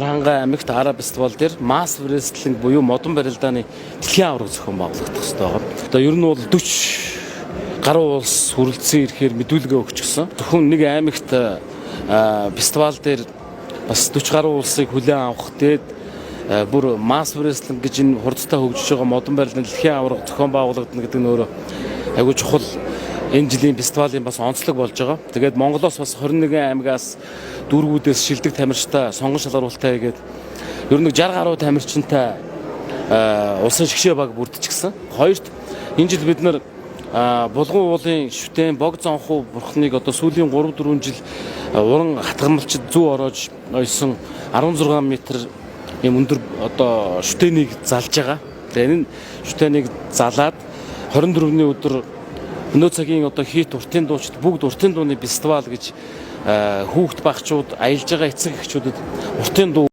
Ханга аймагт Араб фестивал дээр масс wrestling буюу модон барилдааны дэлхийн аварга зохион байгуулагдах хэрэгтэй байгаа. Одоо ер нь бол 40 гаруй улс хүрэлцэн ирэхээр мэдүүлгээ өгчихсөн. Зөвхөн нэг аймагт фестивал дээр бас 40 гаруй улсыг хүлээн авах тэгээд бүр масс wrestling гэж энэ хурдтай хөгжиж байгаа модон барилдааны дэлхийн аварга зохион байгуулагдана гэдэг нь өөрөө айгүй чухал энэ жилийн фестивалийн бас онцлог болж байгаа. Тэгээд Монголоос бас 21 аймагаас дүүргүүдээс шилдэг тамирчтай сонгон шалгаруулалтаа хийгээд ер нь 60 гаруй тамирчинтай улсын шгшээ баг бүрдчихсэн. Хоёрт энэ жил бид нар булган уулын шүтэн бог зонхуу бурхныг одоо сүүлийн 3-4 жил уран хатгамалчид зүү ороож ойсон 16 м юм өндөр одоо шүтэнийг залж байгаа. Тэгээд энэ шүтэнийг залаад 24-ний өдөр өнөө цагийн одоо хийт уртын дуучид бүгд уртын дууны фестивал гэж хүүхд багчууд аялж байгаа эцэг эхчүүдэд уртын дуу